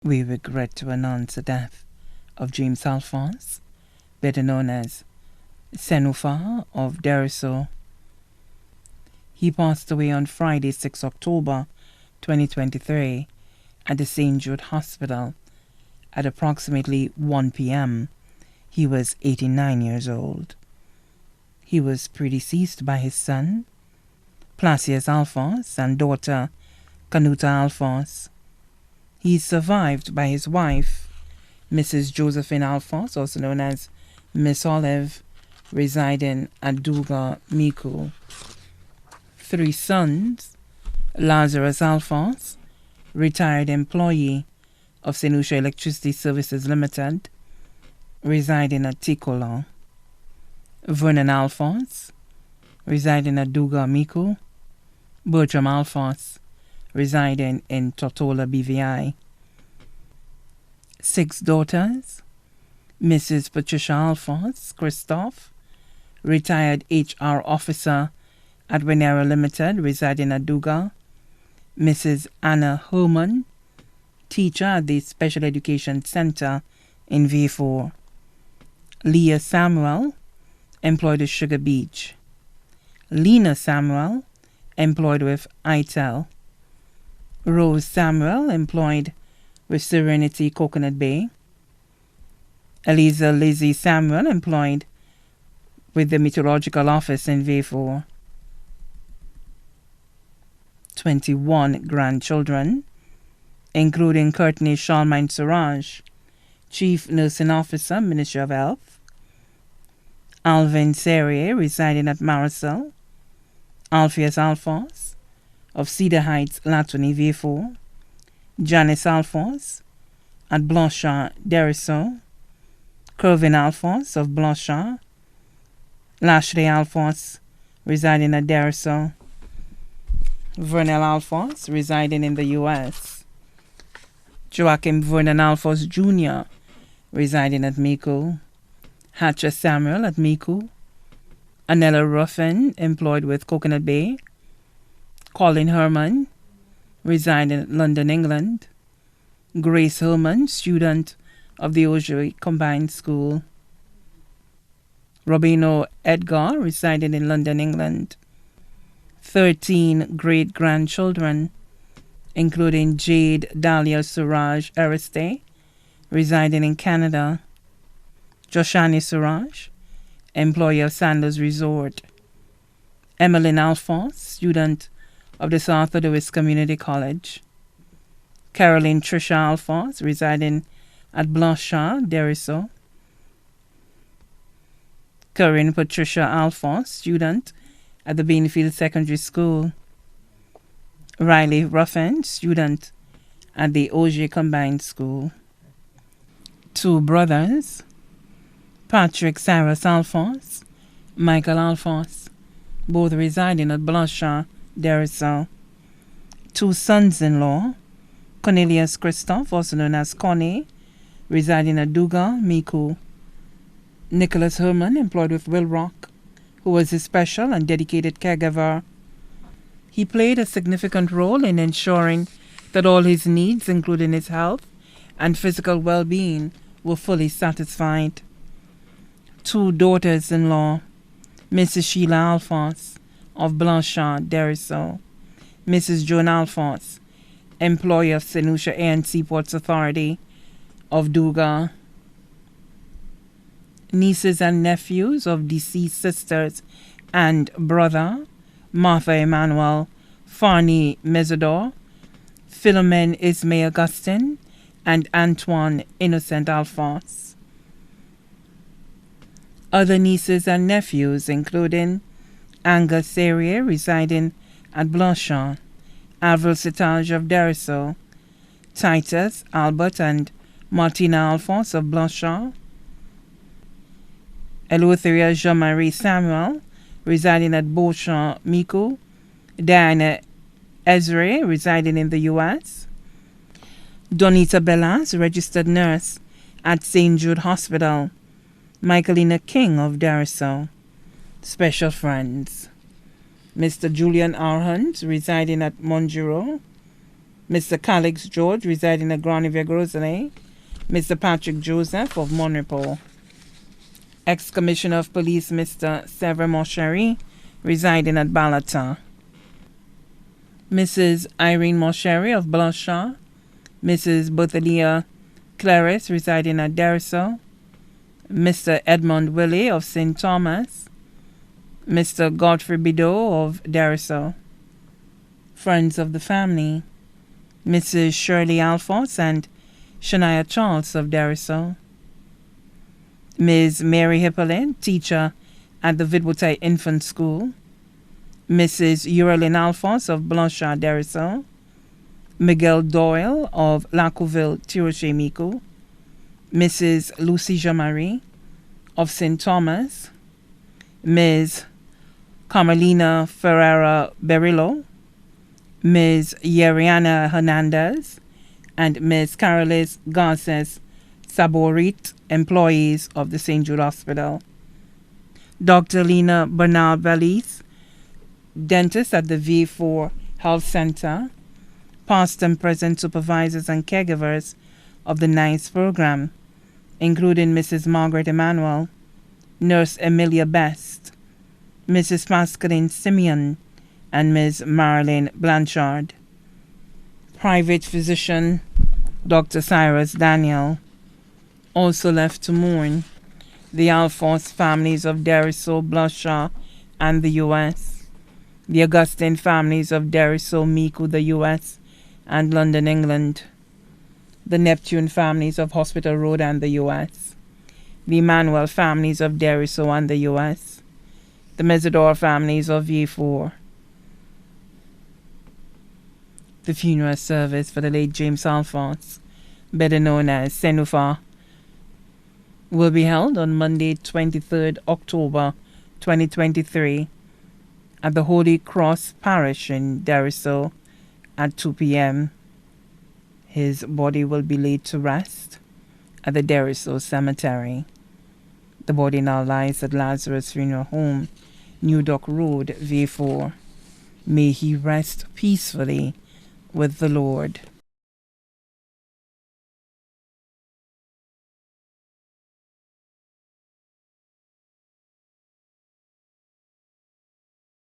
We regret to announce the death of James Alphonse, better known as Senufa of Deriso. He passed away on Friday, 6 October 2023 at the St. Jude Hospital at approximately 1 p.m. He was 89 years old. He was predeceased by his son, Placius Alphonse, and daughter, Canuta Alphonse. He is survived by his wife, Mrs. Josephine Alphonse, also known as Miss Olive, residing at Duga, Miku. 3 sons, Lazarus Alphonse, retired employee of St. Lucia Electricity Services Limited, residing at Ticolo. Vernon Alphonse, residing at Duga, Miku. Bertram Alphonse, residing in Tortola, BVI. 6 daughters, Mrs. Patricia Alphonse Christophe, retired HR officer at Venera Limited, residing at Duga. Mrs. Anna Herman, teacher at the Special Education Center in V4. Leah Samuel, employed at Sugar Beach. Lena Samuel, employed with ITEL. Rose Samuel, employed with Serenity Coconut Bay. Eliza Lizzie Samuel, employed with the Meteorological Office in V4. 21 grandchildren, including Courtney Shalmine Suraj, Chief Nursing Officer, Ministry of Health. Alvin Serrier, residing at Marisol. Alpheus Alphonse, of Cedar Heights, Latony, V4. Janice Alphonse, at Blanchard, Deriso. Kervin Alphonse, of Blanchard. Lashley Alphonse, residing at Deriso. Vernel Alphonse, residing in the U.S. Joachim Vernon Alphonse Jr., residing at Miku. Hatcher Samuel at Miku. Anella Ruffin, employed with Coconut Bay. Colin Herman, residing in London, England. Grace Herman, student of the Auger Combined School. Robino Edgar, residing in London, England. 13 great-grandchildren, including Jade Dahlia Suraj Ariste, residing in Canada. Joshani Suraj, employee of Sanders Resort. Emmeline Alphonse, student of the South Louis Community College. Caroline Trisha Alphonse, residing at Blanchard, Deriso. Corinne Patricia Alphonse, student at the Beanfield Secondary School. Riley Ruffin, student at the Auger Combined School. 2 brothers, Patrick Cyrus Alphonse, Michael Alphonse, both residing at Blanchard, Deriso. 2 sons-in-law, Cornelius Christophe, also known as Connie, residing at Duga, Miku. Nicholas Herman, employed with Will Rock, who was his special and dedicated caregiver. He played a significant role in ensuring that all his needs, including his health and physical well-being, were fully satisfied. 2 daughters-in-law, Mrs. Sheila Alphonse of Blanchard, Deriso. Mrs. Joan Alphonse, employee of St. Lucia Air and Seaports Authority of Duga. Nieces and nephews of deceased sisters and brother, Martha Emanuel Farney Mesidor, Philomen Ismay Augustin, and Antoine Innocent Alphonse. Other nieces and nephews, including Angus Serrier, residing at Blanchard, Avril Citage of Deriso, Titus, Albert, and Martina Alphonse of Blanchard. Eleutheria Jean-Marie Samuel, residing at Beauchamp, Miku. Diana Ezra, residing in the U.S. Donita Bellas, registered nurse at St. Jude Hospital. Michaelina King of Deriso. Special friends: Mr. Julian R. Hunt, residing at Monjuro. Mr. Calix George, residing at Granivier Grosley. Mr. Patrick Joseph of Monrepo. Ex-Commissioner of Police Mr. Sever Mosheri, residing at Balata. Mrs. Irene Mosheri of Blanchard. Mrs. Bothalia Clarice, residing at Deriso. Mr. Edmund Willie of St. Thomas. Mr. Godfrey Bideau of Deriso. Friends of the family: Mrs. Shirley Alphonse and Shania Charles of Deriso. Ms. Mary Hippolyte, teacher at the Vidwotai Infant School. Mrs. Uralyn Alphonse of Blanchard Deriso. Miguel Doyle of Lacouville Tiroche Miku. Mrs. Lucy Jean-Marie of St. Thomas. Ms. Carmelina Ferreira Berillo. Ms. Yeriana Hernandez and Ms. Carolis Garces Saborit, employees of the St. Jude Hospital. Dr. Lena Bernal Valise, dentist at the V4 Health Center. Past and present supervisors and caregivers of the NICE program, including Mrs. Margaret Emanuel, Nurse Emilia Best, Mrs. Pascaline Simeon, and Ms. Marilyn Blanchard. Private physician Dr. Cyrus Daniel. Also left to mourn the Alphonse families of Deriso, Blanchard, and the U.S., the Augustine families of Deriso, Miku, the U.S., and London, England, the Neptune families of Hospital Road and the U.S., the Emmanuel families of Deriso and the U.S., the Mesidor families of V4. The funeral service for the late James Alphonse, better known as Senufa, will be held on Monday, 23rd October 2023 at the Holy Cross Parish in Deriso at 2 p.m. His body will be laid to rest at the Deriso Cemetery. The body now lies at Lazarus Funeral Home, New Dock Road, V4. May he rest peacefully with the Lord.